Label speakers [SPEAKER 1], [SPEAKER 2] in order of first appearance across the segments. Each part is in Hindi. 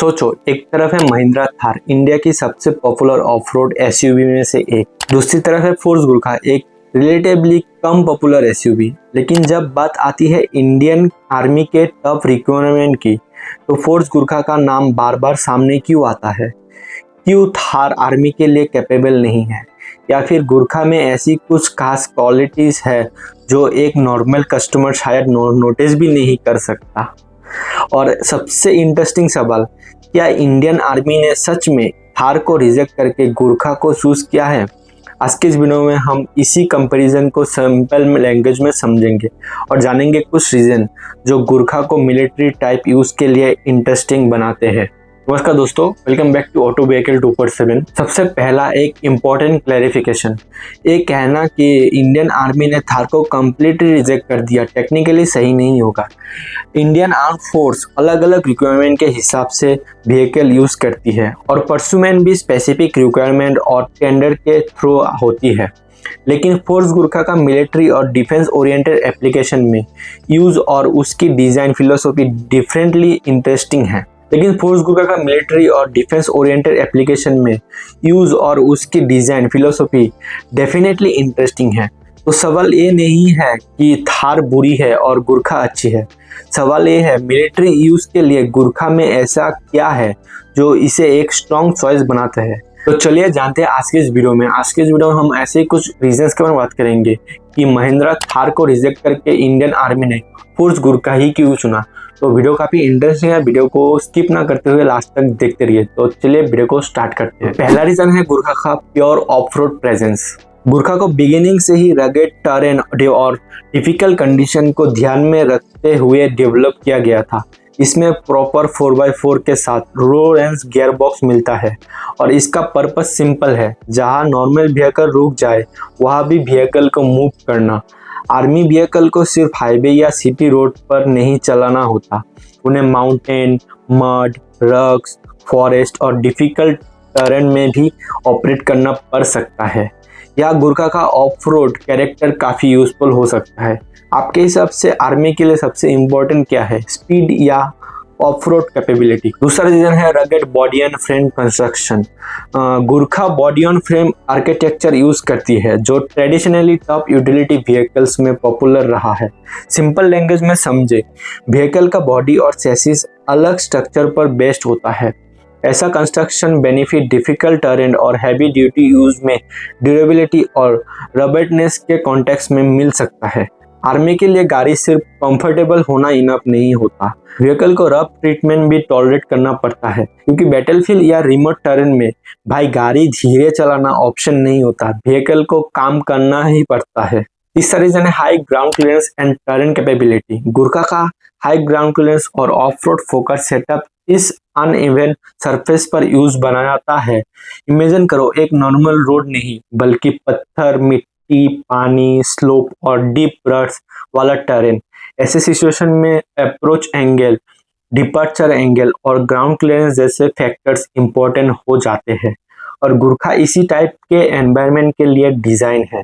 [SPEAKER 1] सोचो, एक तरफ है महिंद्रा थार, इंडिया की सबसे पॉपुलर ऑफ रोड एसयूवी में से एक। दूसरी तरफ है फोर्स गुरखा, एक रिलेटिवली कम पॉपुलर एसयूवी। लेकिन जब बात आती है इंडियन आर्मी के टफ रिक्वायरमेंट की, तो फोर्स गुरखा का नाम बार बार सामने क्यों आता है? क्यों थार आर्मी के लिए कैपेबल नहीं है, या फिर गुरखा में ऐसी कुछ खास क्वालिटीज है जो एक नॉर्मल कस्टमर शायद नोटिस भी नहीं कर सकता? और सबसे इंटरेस्टिंग सवाल, क्या इंडियन आर्मी ने सच में थार को रिजेक्ट करके गुरखा को चूज किया है? आज के इस वीडियो में हम इसी कंपैरिजन को सिंपल लैंग्वेज में समझेंगे और जानेंगे कुछ रीजन जो गुरखा को मिलिट्री टाइप यूज के लिए इंटरेस्टिंग बनाते हैं। नमस्कार दोस्तों, welcome back to Auto Vehicle 247। सबसे पहला एक इम्पॉर्टेंट क्लैरिफिकेशन, ये कहना कि इंडियन आर्मी ने थार को कम्प्लीटली रिजेक्ट कर दिया टेक्निकली सही नहीं होगा। इंडियन आर्म फोर्स अलग अलग रिक्वायरमेंट के हिसाब से व्हीकल यूज करती है और परसुमेंट भी स्पेसिफिक रिक्वायरमेंट और टेंडर के थ्रू होती है। लेकिन फोर्स गुरखा का मिलिट्री और डिफेंस ओरिएंटेड एप्लीकेशन में यूज और उसकी डिज़ाइन फिलोसॉफी डिफरेंटली इंटरेस्टिंग है। लेकिन फोर्स गुरखा का मिलिट्री और डिफेंस ओरिएंटेड एप्लीकेशन में यूज और उसकी डिज़ाइन फिलोसॉफी डेफिनेटली इंटरेस्टिंग है। तो सवाल ये नहीं है कि थार बुरी है और गुरखा अच्छी है। सवाल ये है मिलिट्री यूज के लिए गुरखा में ऐसा क्या है जो इसे एक स्ट्रॉन्ग चॉइस बनाता है। तो चलिए जानते हैं आज के इस वीडियो में। आज के इस वीडियो में हम ऐसे ही कुछ रीजंस के बारे में बात करेंगे कि महिंद्रा थार को रिजेक्ट करके इंडियन आर्मी ने फोर्स गुरखा ही क्यों चुना। तो वीडियो काफ़ी इंटरेस्टिंग है, वीडियो को स्किप ना करते हुए लास्ट तक देखते रहिए। तो चलिए वीडियो को स्टार्ट करते हैं। पहला रीजन है गुरखा का pure of road presence. Gurkha को बिगिनिंग से ही रगेड टर्रेन और डिफिकल्ट कंडीशन को ध्यान में रखते हुए डेवलप किया गया था। इसमें प्रॉपर 4x4 के साथ रो रेंज गियर बॉक्स मिलता है और इसका पर्पस सिंपल है, जहां नॉर्मल व्हीकल रुक जाए वहां भी व्हीकल को मूव करना। आर्मी व्हीकल को सिर्फ हाईवे या सिटी रोड पर नहीं चलाना होता, उन्हें माउंटेन, मड, रॉक्स, फॉरेस्ट और डिफिकल्ट टर्रेन में भी ऑपरेट करना पड़ सकता है। यह गुरखा का ऑफ रोड कैरेक्टर काफ़ी यूजफुल हो सकता है। आपके हिसाब से आर्मी के लिए सबसे इम्पोर्टेंट क्या है, स्पीड या ऑफ रोड कैपेबिलिटी? दूसरा रीजन है rugged body and frame construction. Gurkha body on frame architecture use करती है जो ट्रेडिशनली टॉप यूटिलिटी व्हीकल्स में पॉपुलर रहा है। सिंपल लैंग्वेज में समझे, व्हीकल का बॉडी और चेसिस अलग स्ट्रक्चर पर बेस्ड होता है। ऐसा कंस्ट्रक्शन बेनिफिट डिफिकल्ट टर्रेन और हैवी ड्यूटी यूज में ड्यूरेबिलिटी और रबर्टनेस के कॉन्टेक्स्ट में मिल सकता है। आर्मी के लिए गाड़ी सिर्फ कंफर्टेबल होना इनफ नहीं होता, व्हीकल को रफ ट्रीटमेंट भी टॉलरेट करना पड़ता है, क्योंकि बैटलफील्ड या रिमोट टर्रेन में भाई गाड़ी धीरे चलाना ऑप्शन नहीं होता, व्हीकल को काम करना ही पड़ता है। तीसरा रीजन है high ground clearance and terrain capability. Gurkha का हाई ग्राउंड क्लियरेंस और ऑफ रोड फोकस सेटअप इस अनइवन सरफेस पर यूज बनाता है। इमेजिन करो, एक नॉर्मल रोड नहीं बल्कि पत्थर, मिट्टी, पानी, स्लोप और डीप रट्स वाला टर्रेन। ऐसे सिचुएशन में अप्रोच एंगल, डिपार्चर एंगल और ग्राउंड क्लियरेंस जैसे फैक्टर्स इंपॉर्टेंट हो जाते हैं और गुरखा इसी टाइप के एनवायरनमेंट के लिए डिजाइन है।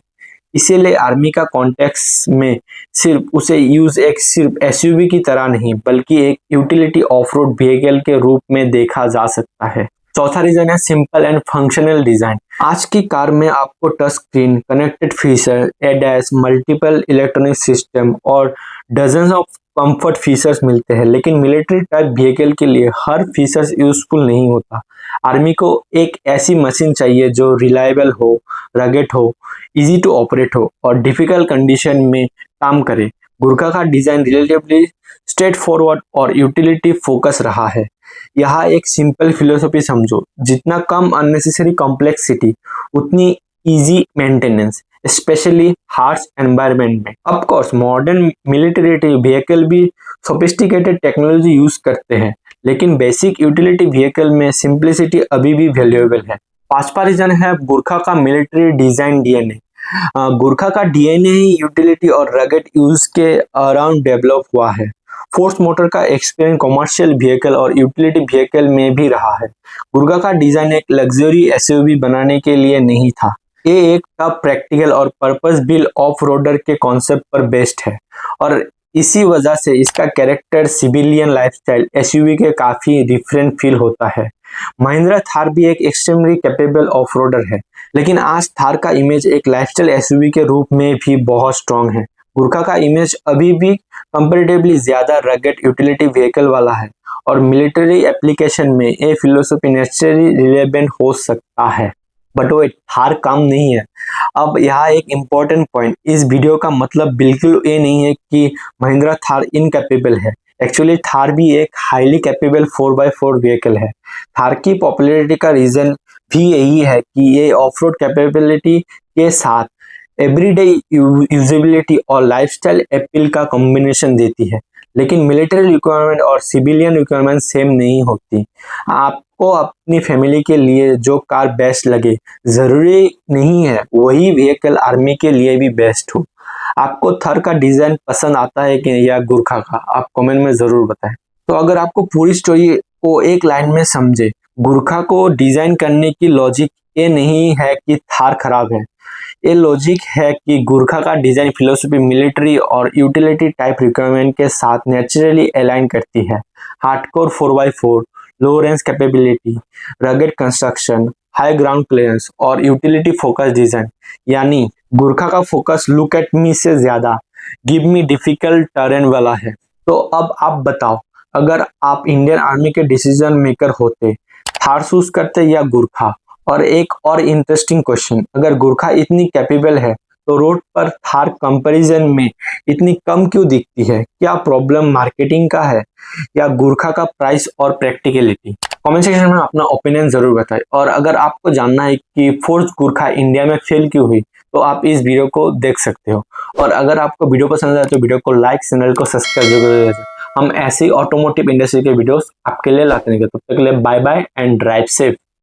[SPEAKER 1] इसीलिए आर्मी का कॉन्टेक्स्ट में सिर्फ उसे यूज एक सिर्फ एसयूवी की तरह नहीं बल्कि एक यूटिलिटी ऑफ रोड व्हीकल के रूप में देखा जा सकता है। चौथा रीजन है सिंपल एंड फंक्शनल डिजाइन। आज की कार में आपको touch screen, connected feature, ADAS, multiple electronic system और डजन्स ऑफ कंफर्ट फीचर्स मिलते हैं, लेकिन मिलिट्री टाइप व्हीकल के लिए हर फीचर्स यूजफुल नहीं होता। आर्मी को एक ऐसी मशीन चाहिए जो रिलायबल हो, रगेड हो, इजी टू ऑपरेट हो और डिफिकल्ट कंडीशन में काम करे। गुरखा का डिजाइन रिलेटिवली स्ट्रेट फॉरवर्ड और यूटिलिटी फोकस रहा है। यहाँ एक सिंपल फिलोसॉफी समझो, जितना कम अननेसेसरी कॉम्प्लेक्सिटी उतनी easy maintenance, especially harsh environment में। Of course modern military vehicle भी सोफिस्टिकेटेड टेक्नोलॉजी यूज करते हैं, लेकिन बेसिक यूटिलिटी व्हीकल में सिंप्लिसिटी अभी भी वैल्यूएबल है। पांचवा रीजन है गुरखा का मिलिट्री डिजाइन डीएनए। गुरखा का डीएनए ही यूटिलिटी और रगेड यूज के अराउंड डेवलप हुआ है। फोर्स मोटर का एक्सपीरियंस कमर्शियल व्हीकल और यूटिलिटी व्हीकल में भी रहा है। गुरखा का डिजाइन एक लग्जरी एसयूवी बनाने के लिए नहीं था, ये एक टफ, प्रैक्टिकल और पर्पस बिल्ट ऑफ रोडर के कॉन्सेप्ट पर बेस्ड है और इसी वजह से इसका कैरेक्टर सिविलियन लाइफस्टाइल एसयूवी के काफी डिफरेंट फील होता है। महिंद्रा थार भी एक एक्सट्रीमली कैपेबल ऑफ रोडर है, लेकिन आज थार का इमेज एक लाइफस्टाइल एसयूवी के रूप में भी बहुत स्ट्रॉन्ग है। गुरखा का इमेज अभी भी कंपैरेटिवली ज्यादा रगेड यूटिलिटी व्हीकल वाला है और मिलिट्री एप्लीकेशन में ये फिलोसफी नेचुरली रिलेवेंट हो सकता है, बट वो थार काम नहीं है। अब यहाँ एक इम्पोर्टेंट पॉइंट, इस वीडियो का मतलब बिल्कुल ये नहीं है कि महिंद्रा थार इनकैपेबल है। एक्चुअली थार भी एक हाईली कैपेबल 4x4 व्हीकल है। थार की पॉपुलैरिटी का रीजन भी यही है कि ये ऑफ रोड कैपेबिलिटी के साथ एवरीडे यूजेबिलिटी और लाइफस्टाइल अपील का कॉम्बिनेशन देती है। लेकिन मिलिट्री रिक्वायरमेंट और सिविलियन रिक्वायरमेंट सेम नहीं होती। आपको अपनी फैमिली के लिए जो कार बेस्ट लगे, जरूरी नहीं है वही व्हीकल आर्मी के लिए भी बेस्ट हो। आपको थर का डिजाइन पसंद आता है कि या गुरखा का, आप कमेंट में जरूर बताएं। तो अगर आपको पूरी स्टोरी को एक लाइन में समझे, गुरखा को डिजाइन करने की लॉजिक ये नहीं है कि थार खराब है, ये लॉजिक है कि गुरखा का डिजाइन फिलोसफी मिलिट्री और यूटिलिटी टाइप रिक्वायरमेंट के साथ नेचुरली अलाइन करती है। हार्डकोर 4x4, लो range capability, rugged construction, high ground clearance और यूटिलिटी फोकस डिजाइन, यानी गुरखा का फोकस लुक एट मी से ज्यादा गिव मी डिफिकल्ट टर्रेन वाला है। तो अब आप बताओ, अगर आप इंडियन आर्मी के डिसीजन मेकर होते, थार चूज करते या गुरखा? और एक और इंटरेस्टिंग क्वेश्चन, अगर गुरखा इतनी कैपेबल है तो रोड पर थार कंपैरिजन में इतनी कम क्यों दिखती है? क्या प्रॉब्लम मार्केटिंग का है या गुरखा का प्राइस और प्रैक्टिकलिटी? कमेंट सेक्शन में अपना ओपिनियन जरूर बताएं। और अगर आपको जानना है कि फोर्स गुरखा इंडिया में फेल क्यों हुई, तो आप इस वीडियो को देख सकते हो। और अगर आपको वीडियो पसंद आए तो वीडियो को लाइक, चैनल को सब्सक्राइब जरूर करें। हम ऐसे ऑटोमोटिव इंडस्ट्री के वीडियोस आपके लिए लाते रहेंगे। तब तक के लिए bye bye and drive safe.